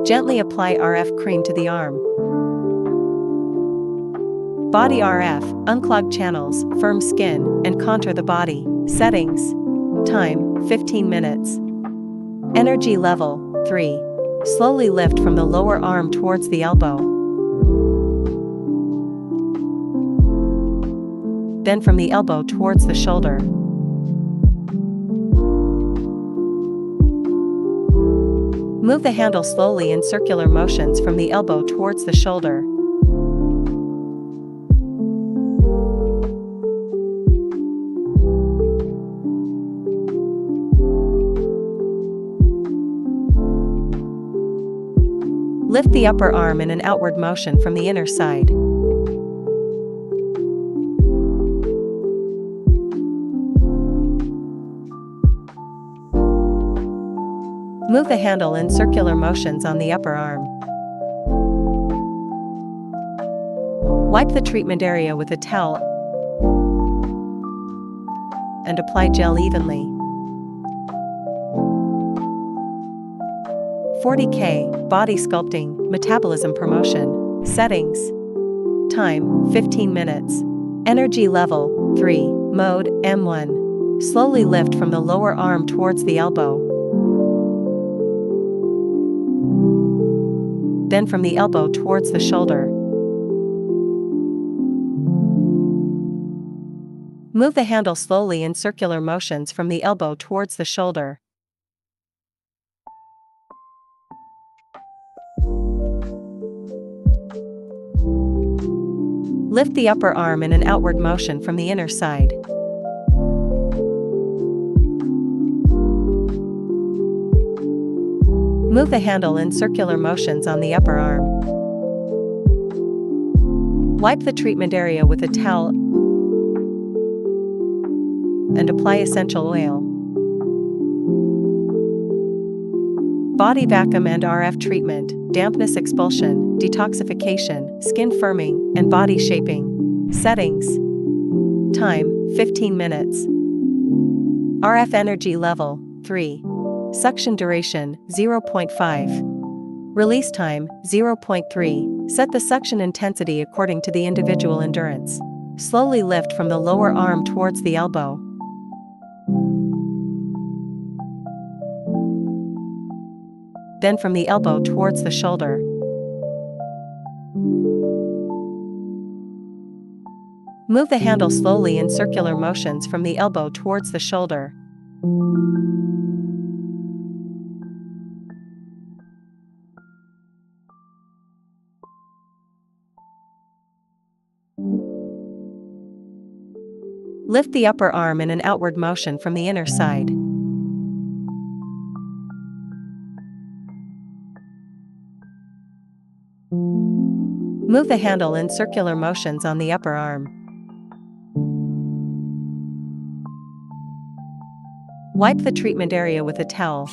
Gently apply RF cream to the arm. Body RF, unclog channels, firm skin, and contour the body. Settings. Time, 15 minutes. Energy level, 3. Slowly lift from the lower arm towards the elbow. Then from the elbow towards the shoulder. Move the handle slowly in circular motions from the elbow towards the shoulder. Lift the upper arm in an outward motion from the inner side. Move the handle in circular motions on the upper arm. Wipe the treatment area with a towel and apply gel evenly. 40K, Body Sculpting, Metabolism Promotion. Settings. Time, 15 minutes. Energy level, 3. Mode, M1. Slowly lift from the lower arm towards the elbow. Then from the elbow towards the shoulder. Move the handle slowly in circular motions from the elbow towards the shoulder. Lift the upper arm in an outward motion from the inner side. Move the handle in circular motions on the upper arm. Wipe the treatment area with a towel and apply essential oil. Body vacuum and RF treatment, dampness expulsion, detoxification, skin firming, and body shaping. Settings. Time, 15 minutes. RF energy level, 3. Suction duration, 0.5. Release time, 0.3. Set the suction intensity according to the individual endurance. Slowly lift from the lower arm towards the elbow. Then from the elbow towards the shoulder. Move the handle slowly in circular motions from the elbow towards the shoulder. Lift the upper arm in an outward motion from the inner side. Move the handle in circular motions on the upper arm. Wipe the treatment area with a towel